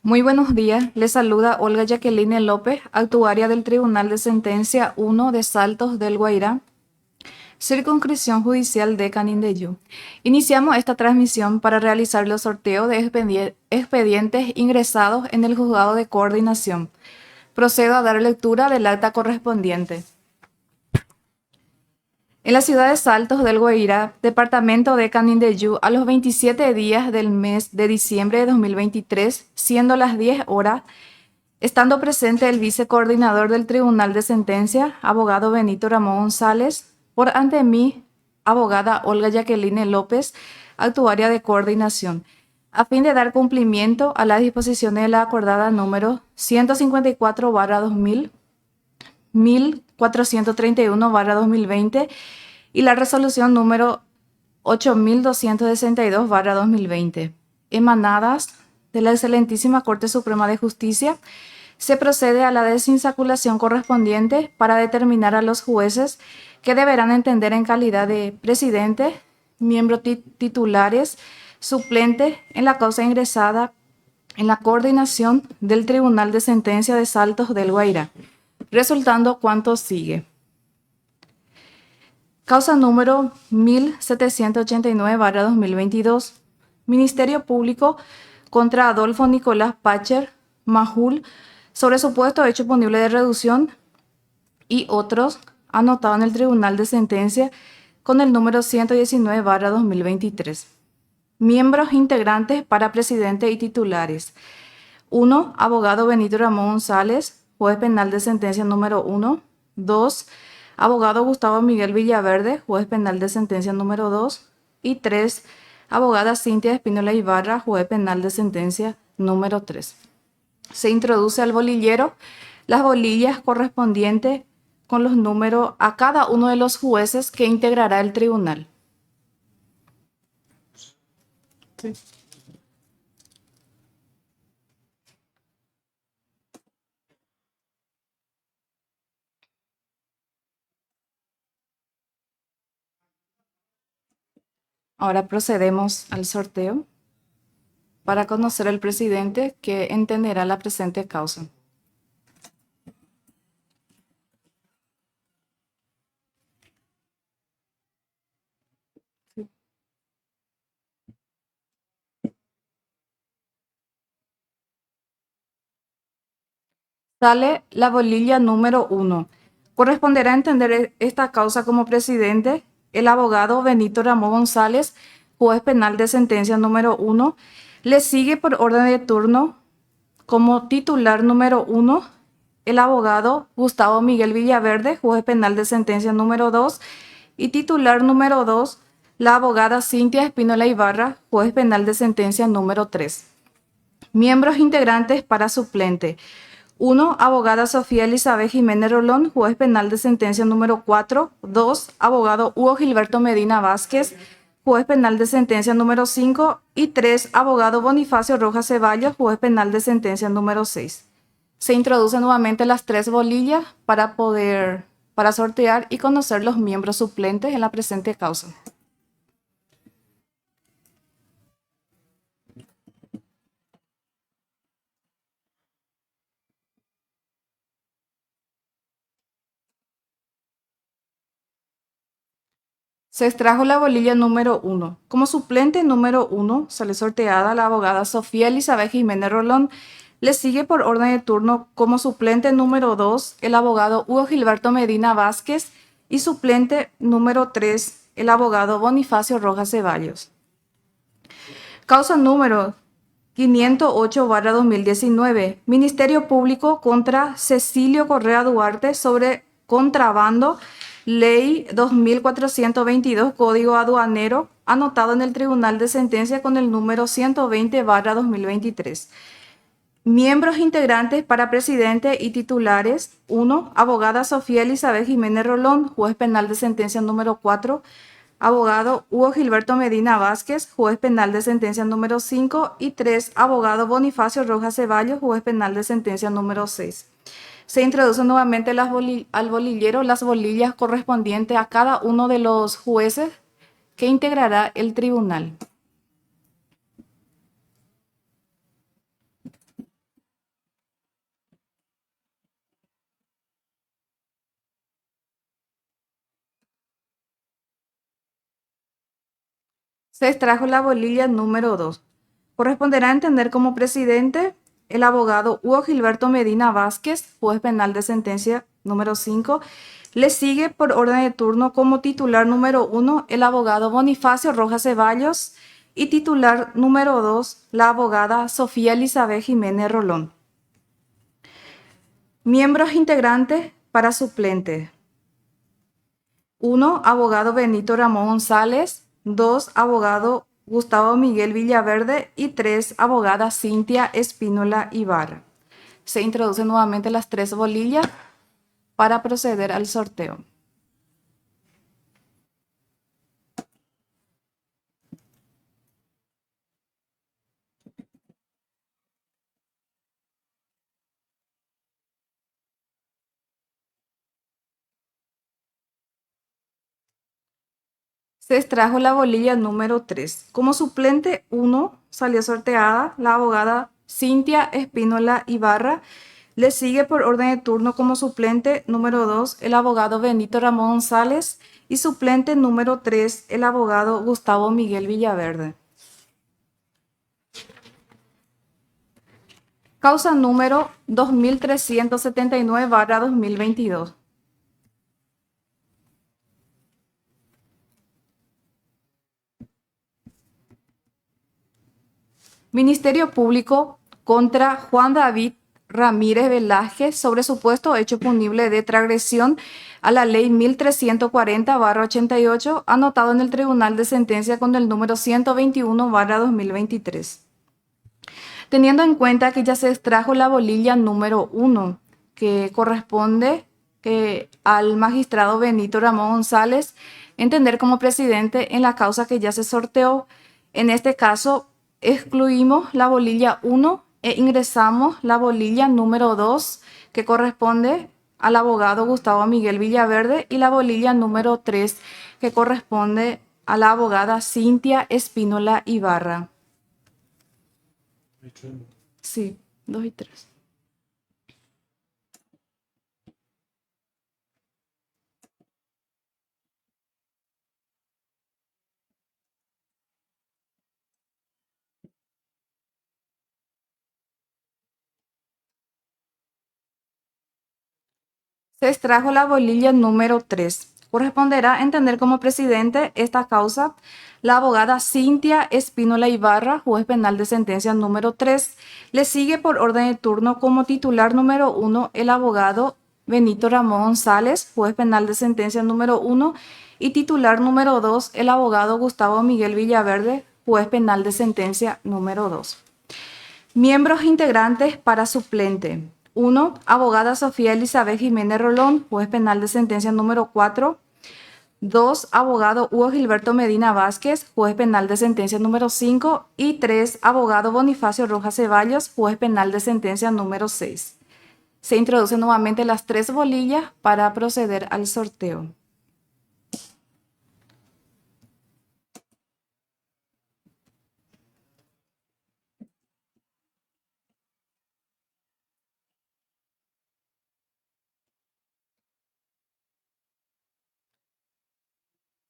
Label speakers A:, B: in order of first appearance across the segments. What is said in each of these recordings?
A: Muy buenos días, les saluda Olga Jacqueline López, actuaria del Tribunal de Sentencia 1 de Saltos del Guairá, Circunscripción Judicial de Canindeyú. Iniciamos esta transmisión para realizar los sorteos de expedientes ingresados en el Juzgado de Coordinación. Procedo a dar lectura del acta correspondiente. En la ciudad de Saltos del Guairá, departamento de Canindeyú, a los 27 días del mes de diciembre de 2023, siendo las 10 horas, estando presente el vicecoordinador del Tribunal de Sentencia, abogado Benito Ramón González, por ante mí, abogada Olga Jacqueline López, actuaria de coordinación, a fin de dar cumplimiento a las disposiciones de la acordada número 154/2000, 1431/2020 y la resolución número 8262/2020, emanadas de la Excelentísima Corte Suprema de Justicia. Se procede a la desinsaculación correspondiente para determinar a los jueces que deberán entender en calidad de presidente, miembros titulares, suplentes en la causa ingresada en la coordinación del Tribunal de Sentencia de Saltos del Guairá, resultando cuanto sigue. Causa número 1789/2022. Ministerio Público contra Adolfo Nicolás Pacher Majul sobre supuesto hecho punible de reducción y otros, anotado en el Tribunal de Sentencia con el número 119/2023. Miembros integrantes para presidente y titulares. 1. Abogado Benito Ramón González, juez penal de sentencia número 1. 2. Abogado Gustavo Miguel Villaverde, juez penal de sentencia número 2. Y 3. Abogada Cintia Espínola Ibarra, juez penal de sentencia número 3. Se introduce al bolillero las bolillas correspondientes con los números a cada uno de los jueces que integrará el tribunal. Sí. Ahora procedemos al sorteo para conocer al presidente que entenderá la presente causa. Sale la bolilla número 1. Corresponderá entender esta causa como presidente el abogado Benito Ramón González, juez penal de sentencia número 1. Le sigue por orden de turno como titular número 1 el abogado Gustavo Miguel Villaverde, juez penal de sentencia número 2. Y titular número 2, la abogada Cintia Espínola Ibarra, juez penal de sentencia número 3. Miembros integrantes para suplente. 1. Abogada Sofía Elizabeth Jiménez Rolón, juez penal de sentencia número 4. 2. Abogado Hugo Gilberto Medina Vázquez, juez penal de sentencia número 5. Y 3. Abogado Bonifacio Rojas Ceballos, juez penal de sentencia número 6. Se introducen nuevamente las 3 bolillas para sortear y conocer los miembros suplentes en la presente causa. Se extrajo la bolilla número 1. Como suplente número 1 sale sorteada la abogada Sofía Elizabeth Jiménez Rolón. Le sigue por orden de turno como suplente número 2 el abogado Hugo Gilberto Medina Vázquez y suplente número 3 el abogado Bonifacio Rojas Ceballos. Causa número 508/2019. Ministerio Público contra Cecilio Correa Duarte sobre contrabando. Ley 2422, Código Aduanero, anotado en el Tribunal de Sentencia con el número 120/2023. Miembros integrantes para presidente y titulares. 1. Abogada Sofía Elizabeth Jiménez Rolón, juez penal de sentencia número 4. Abogado Hugo Gilberto Medina Vázquez, juez penal de sentencia número 5. Y 3. Abogado Bonifacio Rojas Ceballos, juez penal de sentencia número 6. Se introducen nuevamente al bolillero las bolillas correspondientes a cada uno de los jueces que integrará el tribunal. Se extrajo la bolilla número 2. Corresponderá entender como presidente el abogado Hugo Gilberto Medina Vázquez, juez penal de sentencia número 5. Le sigue por orden de turno como titular número 1 el abogado Bonifacio Rojas Ceballos y titular número 2 la abogada Sofía Elizabeth Jiménez Rolón. Miembros integrantes para suplente. 1. Abogado Benito Ramón González. 2. Abogado Gustavo Miguel Villaverde. Y 3. Abogada Cintia Espínola Ibarra. Se introducen nuevamente las 3 bolillas para proceder al sorteo. Se extrajo la bolilla número 3. Como suplente 1 salió sorteada la abogada Cintia Espínola Ibarra. Le sigue por orden de turno como suplente número 2 el abogado Benito Ramón González y suplente número 3 el abogado Gustavo Miguel Villaverde. Causa número 2379/2022. Ministerio Público contra Juan David Ramírez Velázquez sobre supuesto hecho punible de transgresión a la ley 1340/88, anotado en el Tribunal de Sentencia con el número 121/2023. Teniendo en cuenta que ya se extrajo la bolilla número 1, que corresponde al magistrado Benito Ramón González, entender como presidente en la causa que ya se sorteó. En este caso, excluimos la bolilla 1 e ingresamos la bolilla número 2, que corresponde al abogado Gustavo Miguel Villaverde, y la bolilla número 3, que corresponde a la abogada Cintia Espínola Ibarra. Sí, 2 y 3. Se extrajo la bolilla número 3. Corresponderá entender como presidente esta causa la abogada Cintia Espínola Ibarra, juez penal de sentencia número 3. Le sigue por orden de turno como titular número 1 el abogado Benito Ramón González, juez penal de sentencia número 1. Y titular número 2 el abogado Gustavo Miguel Villaverde, juez penal de sentencia número 2. Miembros integrantes para suplente. 1. Abogada Sofía Elizabeth Jiménez Rolón, juez penal de sentencia número 4. 2. Abogado Hugo Gilberto Medina Vázquez, juez penal de sentencia número 5. Y 3. Abogado Bonifacio Rojas Ceballos, juez penal de sentencia número 6. Se introducen nuevamente las 3 bolillas para proceder al sorteo.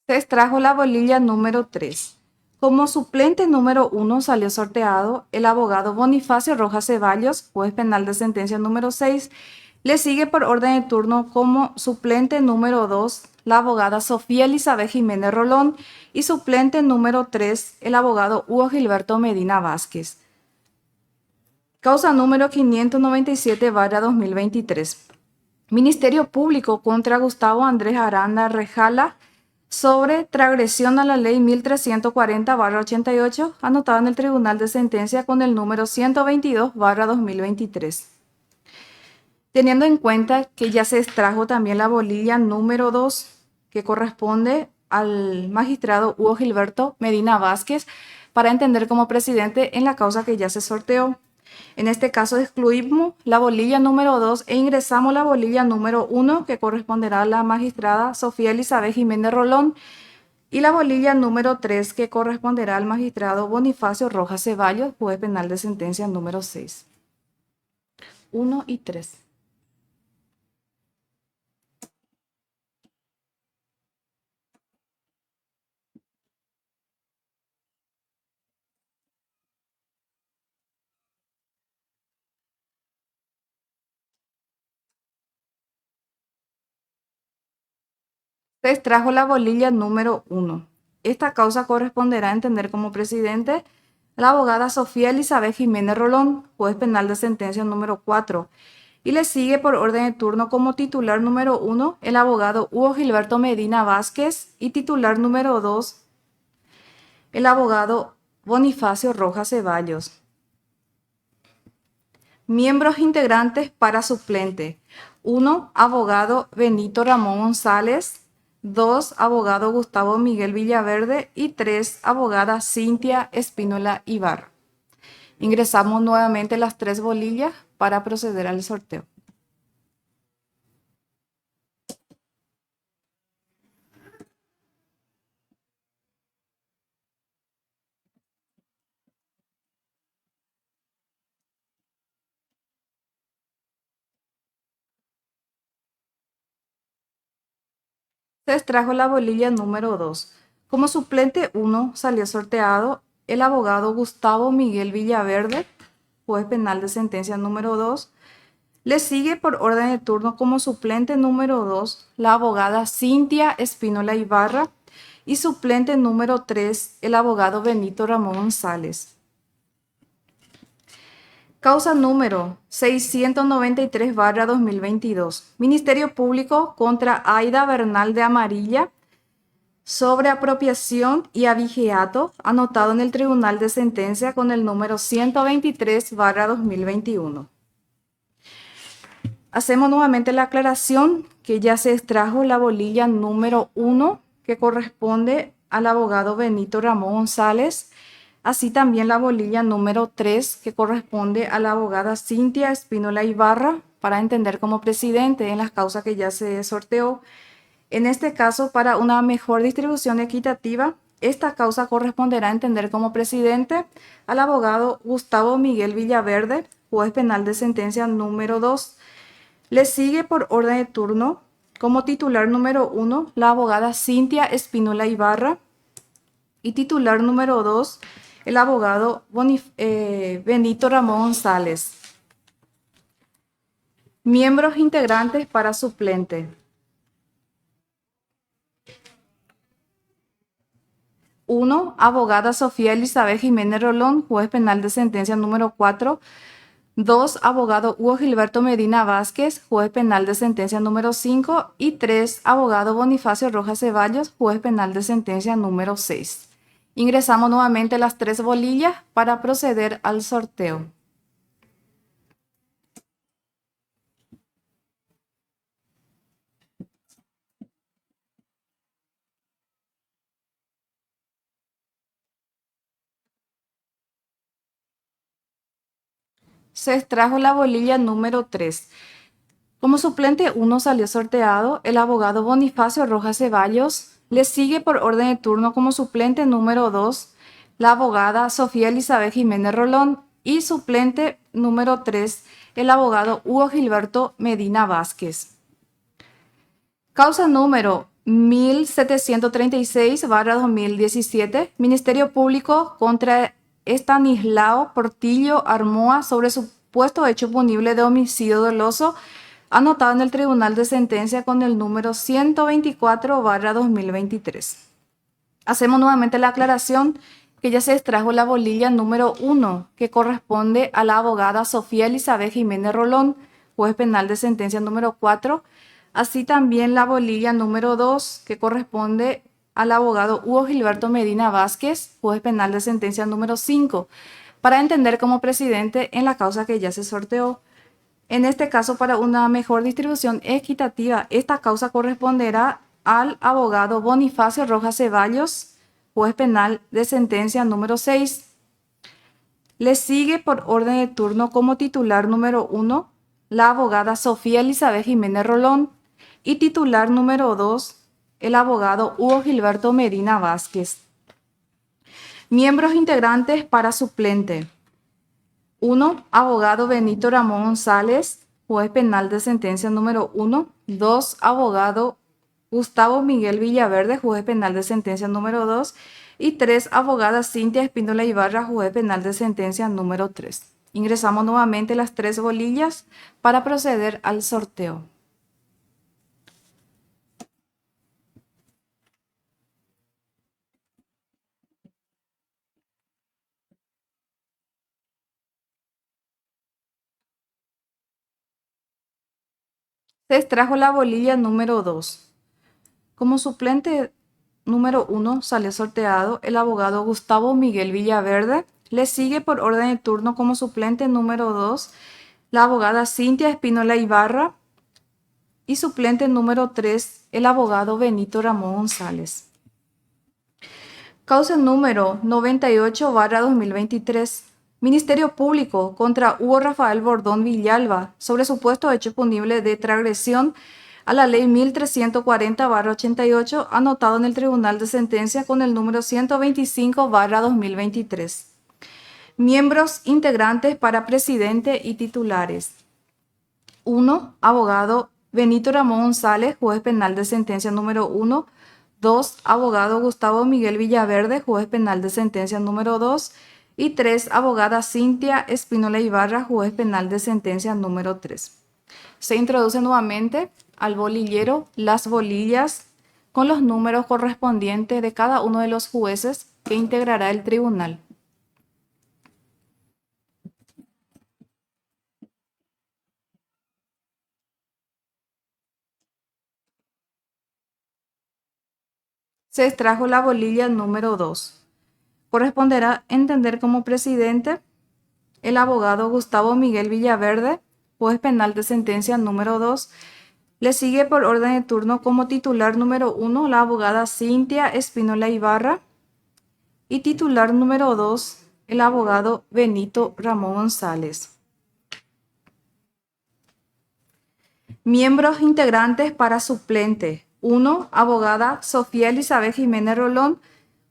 A: Se extrajo la bolilla número 3. Como suplente número 1 salió sorteado el abogado Bonifacio Rojas Ceballos, juez penal de sentencia número 6. Le sigue por orden de turno como suplente número 2 la abogada Sofía Elizabeth Jiménez Rolón y suplente número 3 el abogado Hugo Gilberto Medina Vázquez. Causa número 597/2023. Ministerio Público contra Gustavo Andrés Aranda Rejala sobre transgresión a la ley 1340/88, anotada en el Tribunal de Sentencia con el número 122/2023. Teniendo en cuenta que ya se extrajo también la bolilla número 2, que corresponde al magistrado Hugo Gilberto Medina Vázquez, para entender como presidente en la causa que ya se sorteó. En este caso excluimos la bolilla número 2 e ingresamos la bolilla número 1, que corresponderá a la magistrada Sofía Elizabeth Jiménez Rolón, y la bolilla número 3, que corresponderá al magistrado Bonifacio Rojas Ceballos, juez penal de sentencia número 6. 1 y 3. Se extrajo la bolilla número 1. Esta causa corresponderá a entender como presidente la abogada Sofía Elizabeth Jiménez Rolón, juez penal de sentencia número 4. Y le sigue por orden de turno como titular número 1 el abogado Hugo Gilberto Medina Vázquez y titular número 2 el abogado Bonifacio Rojas Ceballos. Miembros integrantes para suplente. 1. Abogado Benito Ramón González. 2. Abogado Gustavo Miguel Villaverde. Y 3. Abogada Cintia Espínola Ibarra. Ingresamos nuevamente las 3 bolillas para proceder al sorteo. Se extrajo la bolilla número 2. Como suplente 1 salió sorteado el abogado Gustavo Miguel Villaverde, juez penal de sentencia número 2. Le sigue por orden de turno como suplente número 2 la abogada Cintia Espínola Ibarra y suplente número 3 el abogado Benito Ramón González. Causa número 693/2022. Ministerio Público contra Aida Bernal de Amarilla sobre apropiación y abigeato, anotado en el Tribunal de Sentencia con el número 123/2021. Hacemos nuevamente la aclaración que ya se extrajo la bolilla número 1 que corresponde al abogado Benito Ramón González, así también la bolilla número 3 que corresponde a la abogada Cintia Espínola Ibarra para entender como presidente en las causas que ya se sorteó. En este caso, para una mejor distribución equitativa, esta causa corresponderá a entender como presidente al abogado Gustavo Miguel Villaverde, juez penal de sentencia número 2. Le sigue por orden de turno como titular número 1 la abogada Cintia Espínola Ibarra y titular número 2 el abogado Benito Ramón González. Miembros integrantes para suplente. 1. Abogada Sofía Elizabeth Jiménez Rolón, juez penal de sentencia número 4. 2. Abogado Hugo Gilberto Medina Vázquez, juez penal de sentencia número 5. Y 3. Abogado Bonifacio Rojas Ceballos, juez penal de sentencia número 6. Ingresamos nuevamente las 3 bolillas para proceder al sorteo. Se extrajo la bolilla número 3. Como suplente 1 salió sorteado el abogado Bonifacio Rojas Ceballos. Le sigue por orden de turno como suplente número 2 la abogada Sofía Elizabeth Jiménez Rolón y suplente número 3 el abogado Hugo Gilberto Medina Vázquez. Causa número 1736/2017, Ministerio Público contra Estanislao Portillo Armoa sobre supuesto hecho punible de homicidio doloso, anotado en el Tribunal de Sentencia con el número 124/2023. Hacemos nuevamente la aclaración que ya se extrajo la bolilla número 1, que corresponde a la abogada Sofía Elizabeth Jiménez Rolón, juez penal de sentencia número 4, así también la bolilla número 2, que corresponde al abogado Hugo Gilberto Medina Vázquez, juez penal de sentencia número 5, para entender como presidente en la causa que ya se sorteó. En este caso, para una mejor distribución equitativa, esta causa corresponderá al abogado Bonifacio Rojas Ceballos, juez penal de sentencia número 6. Le sigue por orden de turno como titular número 1 la abogada Sofía Elizabeth Jiménez Rolón y titular número 2 el abogado Hugo Gilberto Medina Vázquez. Miembros integrantes para suplente. 1. Abogado Benito Ramón González, juez penal de sentencia número 1. 2. Abogado Gustavo Miguel Villaverde, juez penal de sentencia número 2. Y 3. Abogada Cintia Espíndola Ibarra, juez penal de sentencia número 3. Ingresamos nuevamente las 3 bolillas para proceder al sorteo. Se extrajo la bolilla número 2. Como suplente número 1 sale sorteado el abogado Gustavo Miguel Villaverde. Le sigue por orden de turno como suplente número 2 la abogada Cintia Espínola Ibarra y suplente número 3 el abogado Benito Ramón González. Causa número 98/2023. Ministerio Público contra Hugo Rafael Bordón Villalba sobre supuesto hecho punible de transgresión a la ley 1340/88 anotado en el Tribunal de Sentencia con el número 125/2023. Miembros integrantes para presidente y titulares. 1. Abogado Benito Ramón González, juez penal de sentencia número 1. 2. Abogado Gustavo Miguel Villaverde, juez penal de sentencia número 2. Y 3. Abogada Cintia Espínola Ibarra, juez penal de sentencia número 3. Se introduce nuevamente al bolillero las bolillas con los números correspondientes de cada uno de los jueces que integrará el tribunal. Se extrajo la bolilla número 2. Corresponderá entender como presidente el abogado Gustavo Miguel Villaverde, juez penal de sentencia número 2. Le sigue por orden de turno como titular número 1 la abogada Cintia Espínola Ibarra y titular número 2 el abogado Benito Ramón González. Miembros integrantes para suplente. 1. Abogada Sofía Elizabeth Jiménez Rolón,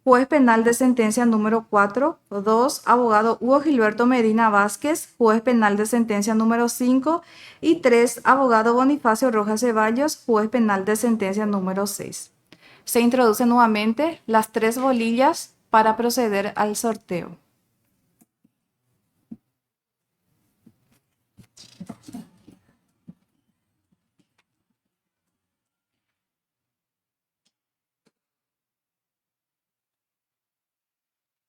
A: juez penal de sentencia número 4. 2. Abogado Hugo Gilberto Medina Vázquez, juez penal de sentencia número 5. Y 3. Abogado Bonifacio Rojas Ceballos, juez penal de sentencia número 6. Se introducen nuevamente las 3 bolillas para proceder al sorteo.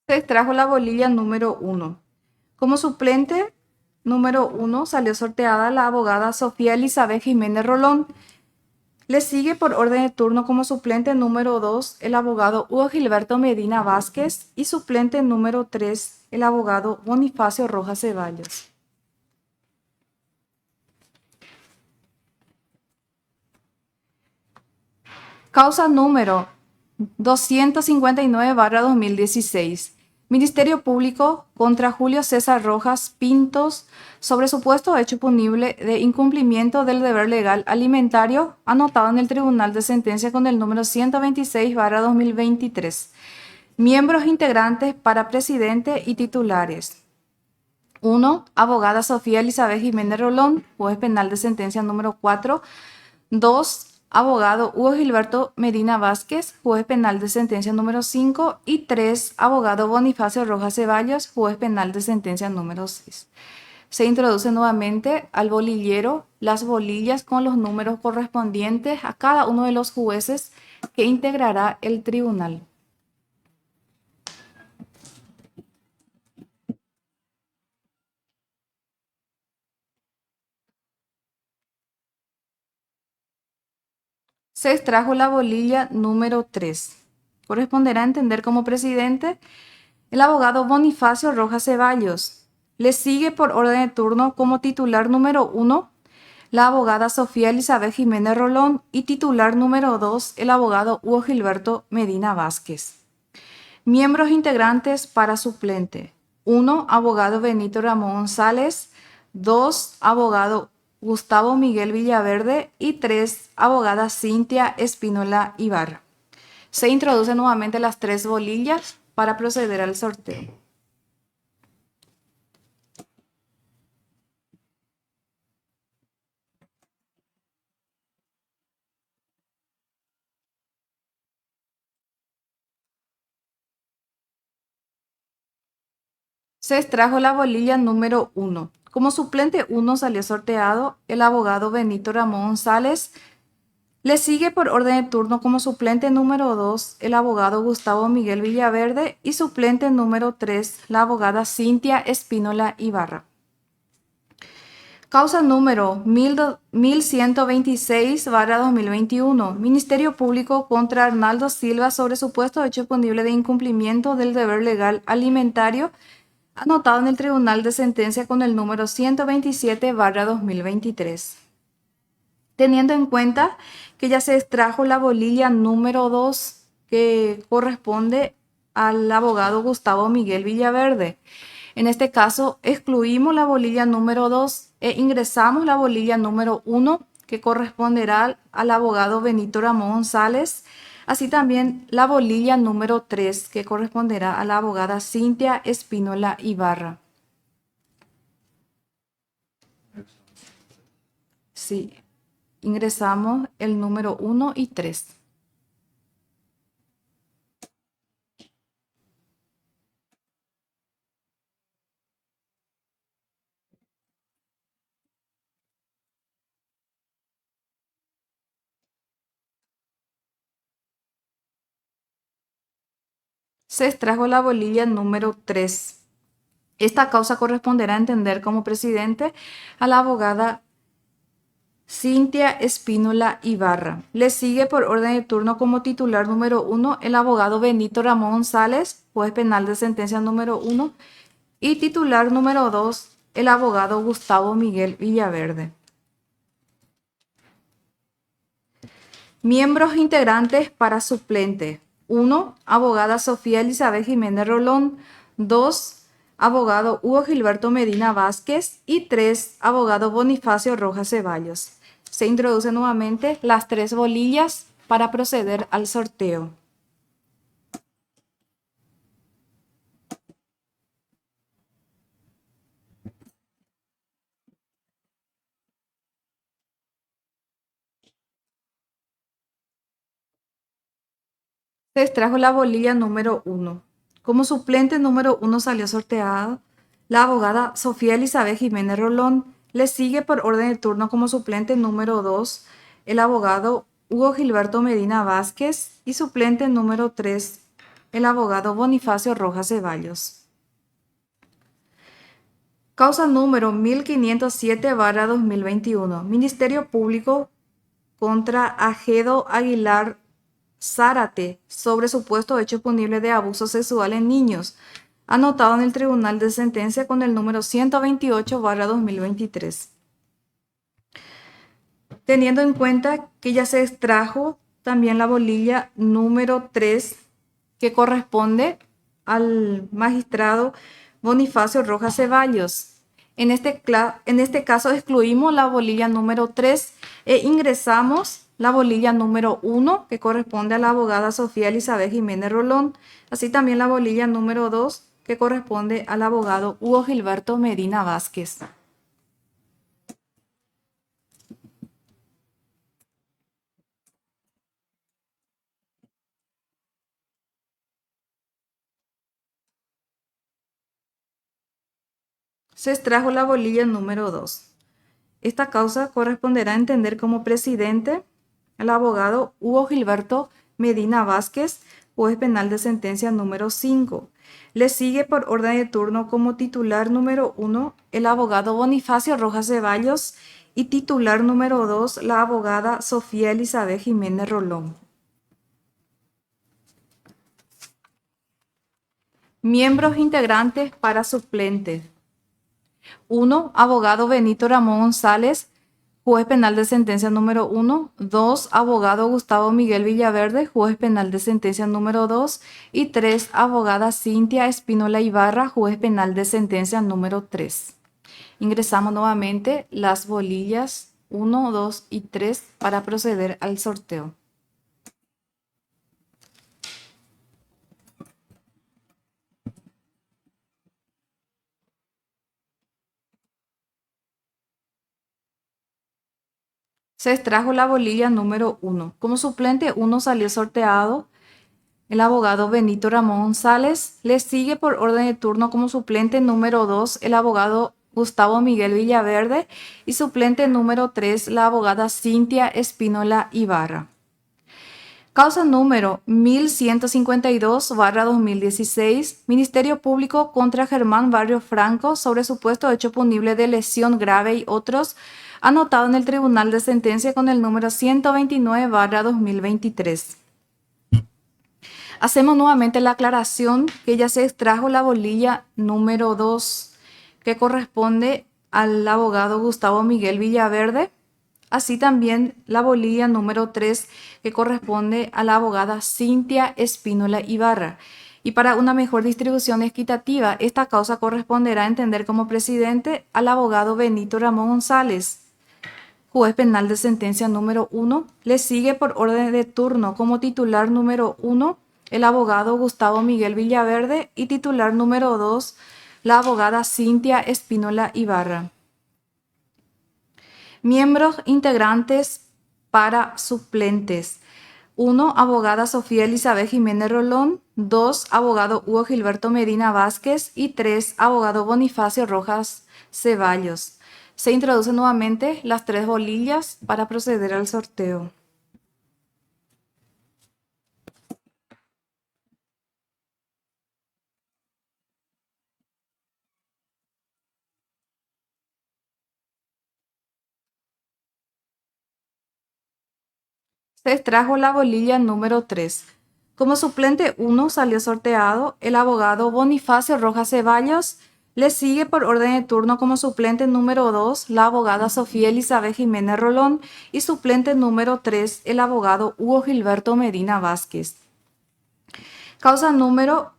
A: Se extrajo la bolilla número 1. Como suplente número 1 salió sorteada la abogada Sofía Elizabeth Jiménez Rolón. Le sigue por orden de turno como suplente número 2 el abogado Hugo Gilberto Medina Vázquez y suplente número 3 el abogado Bonifacio Rojas Ceballos. Causa número 259/2016. Ministerio Público contra Julio César Rojas Pintos sobre supuesto hecho punible de incumplimiento del deber legal alimentario anotado en el Tribunal de Sentencia con el número 126/2023. Miembros integrantes para presidente y titulares. 1. Abogada Sofía Elizabeth Jiménez Rolón, juez penal de sentencia número 4. 2. Abogado Hugo Gilberto Medina Vázquez, juez penal de sentencia número 5. Y 3. Abogado Bonifacio Rojas Ceballos, juez penal de sentencia número 6. Se introduce nuevamente al bolillero las bolillas con los números correspondientes a cada uno de los jueces que integrará el tribunal. Se extrajo la bolilla número 3. Corresponderá entender como presidente el abogado Bonifacio Rojas Ceballos. Le sigue por orden de turno como titular número 1 la abogada Sofía Elizabeth Jiménez Rolón y titular número 2 el abogado Hugo Gilberto Medina Vázquez. Miembros integrantes para suplente. 1. Abogado Benito Ramón González. 2. Abogado Gustavo Miguel Villaverde. Y 3. Abogada Cintia Espínola Ibarra. Se introducen nuevamente las 3 bolillas para proceder al sorteo. Se extrajo la bolilla número 1. Como suplente 1 salió sorteado el abogado Benito Ramón González. Le sigue por orden de turno como suplente número 2 el abogado Gustavo Miguel Villaverde y suplente número 3 la abogada Cintia Espínola Ibarra. Causa número 1126/2021. Ministerio Público contra Arnaldo Silva sobre supuesto hecho punible de incumplimiento del deber legal alimentario anotado en el Tribunal de Sentencia con el número 127/2023. Teniendo en cuenta que ya se extrajo la bolilla número 2 que corresponde al abogado Gustavo Miguel Villaverde. En este caso, excluimos la bolilla número 2 e ingresamos la bolilla número 1 que corresponderá al abogado Benito Ramón González, así también la bolilla número 3 que corresponderá a la abogada Cintia Espínola Ibarra. Sí, ingresamos el número 1 y 3. Se extrajo la bolilla número 3. Esta causa corresponderá a entender como presidente a la abogada Cintia Espínola Ibarra. Le sigue por orden de turno como titular número 1 el abogado Benito Ramón González, juez penal de sentencia número 1, y titular número 2 el abogado Gustavo Miguel Villaverde. Miembros integrantes para suplente. 1. Abogada Sofía Elizabeth Jiménez Rolón. 2. Abogado Hugo Gilberto Medina Vázquez. Y 3. Abogado Bonifacio Rojas Ceballos. Se introducen nuevamente las 3 bolillas para proceder al sorteo. Se extrajo la bolilla número 1. Como suplente número 1 salió sorteada la abogada Sofía Elizabeth Jiménez Rolón. Le sigue por orden de turno como suplente número 2 el abogado Hugo Gilberto Medina Vázquez y suplente número 3 el abogado Bonifacio Rojas Ceballos. Causa número 1507/2021. Ministerio Público contra Ajedo Aguilar Zárate sobre supuesto hecho punible de abuso sexual en niños, anotado en el Tribunal de Sentencia con el número 128/2023. Teniendo en cuenta que ya se extrajo también la bolilla número 3 que corresponde al magistrado Bonifacio Rojas Ceballos. En este caso excluimos la bolilla número 3 e ingresamos la bolilla número 1 que corresponde a la abogada Sofía Elizabeth Jiménez Rolón, así también la bolilla número 2 que corresponde al abogado Hugo Gilberto Medina Vázquez. Se extrajo la bolilla número 2. Esta causa corresponderá a entender como presidente al abogado Hugo Gilberto Medina Vázquez, juez penal de sentencia número 5. Le sigue por orden de turno como titular número 1 el abogado Bonifacio Rojas Ceballos y titular número 2 la abogada Sofía Elizabeth Jiménez Rolón. Miembros integrantes para suplentes. 1. Abogado Benito Ramón González, juez penal de sentencia número 1. 2. Abogado Gustavo Miguel Villaverde, juez penal de sentencia número 2. Y 3. Abogada Cintia Espínola Ibarra, juez penal de sentencia número 3. Ingresamos nuevamente las bolillas 1, 2 y 3 para proceder al sorteo. Se extrajo la bolilla número 1. Como suplente 1 salió sorteado el abogado Benito Ramón González. Le sigue por orden de turno como suplente número 2 el abogado Gustavo Miguel Villaverde y suplente número 3 la abogada Cintia Espínola Ibarra. Causa número 1152/2016, Ministerio Público contra Germán Barrio Franco sobre supuesto hecho punible de lesión grave y otros, anotado en el Tribunal de Sentencia con el número 129/2023. Hacemos nuevamente la aclaración que ya se extrajo la bolilla número 2, que corresponde al abogado Gustavo Miguel Villaverde. Así también la bolilla número 3, que corresponde a la abogada Cintia Espínola Ibarra. Y para una mejor distribución equitativa, esta causa corresponderá a entender como presidente al abogado Benito Ramón González, juez penal de sentencia número 1. Le sigue por orden de turno como titular número 1 el abogado Gustavo Miguel Villaverde y titular número 2 la abogada Cintia Espínola Ibarra. Miembros integrantes para suplentes. 1. Abogada Sofía Elizabeth Jiménez Rolón. 2. Abogado Hugo Gilberto Medina Vázquez. Y 3. Abogado Bonifacio Rojas Ceballos. Se introducen nuevamente las 3 bolillas para proceder al sorteo. Se extrajo la bolilla número 3. Como suplente 1 salió sorteado el abogado Bonifacio Rojas Ceballos. Le sigue por orden de turno como suplente número 2 la abogada Sofía Elizabeth Jiménez Rolón y suplente número 3 el abogado Hugo Gilberto Medina Vázquez. Causa número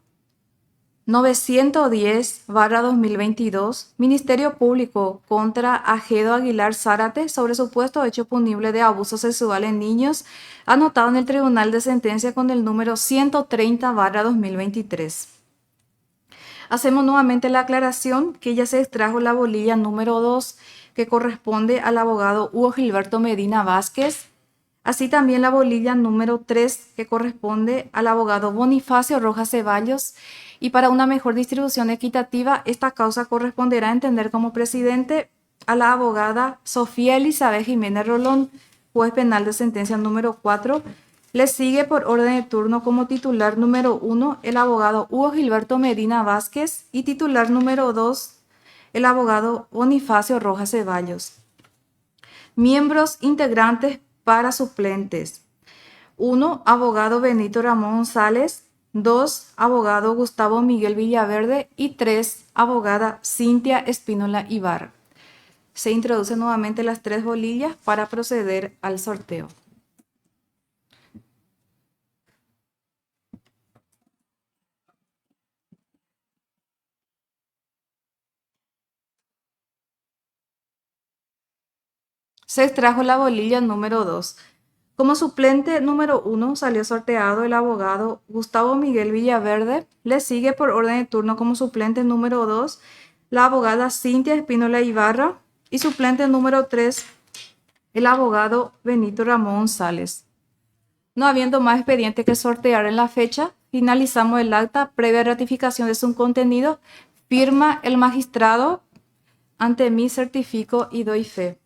A: 910/2022, Ministerio Público contra Ajedo Aguilar Zárate sobre supuesto hecho punible de abuso sexual en niños, anotado en el Tribunal de Sentencia con el número 130/2023. Hacemos nuevamente la aclaración que ya se extrajo la bolilla número 2, que corresponde al abogado Hugo Gilberto Medina Vázquez. Así también la bolilla número 3, que corresponde al abogado Bonifacio Rojas Ceballos. Y para una mejor distribución equitativa, esta causa corresponderá a entender como presidente a la abogada Sofía Elizabeth Jiménez Rolón, juez penal de sentencia número 4. Le sigue por orden de turno como titular número 1 el abogado Hugo Gilberto Medina Vázquez y titular número 2 el abogado Bonifacio Rojas Ceballos. Miembros integrantes para suplentes. 1. Abogado Benito Ramón González. 2. Abogado Gustavo Miguel Villaverde. Y 3. Abogada Cintia Espínola Ibarra. Se introducen nuevamente las 3 bolillas para proceder al sorteo. Se extrajo la bolilla número 2. Como suplente número 1 salió sorteado el abogado Gustavo Miguel Villaverde. Le sigue por orden de turno como suplente número 2 la abogada Cintia Espínola Ibarra y suplente número 3 el abogado Benito Ramón González. No habiendo más expediente que sortear en la fecha, finalizamos el acta previa ratificación de su contenido. Firma el magistrado. Ante mí certifico y doy fe.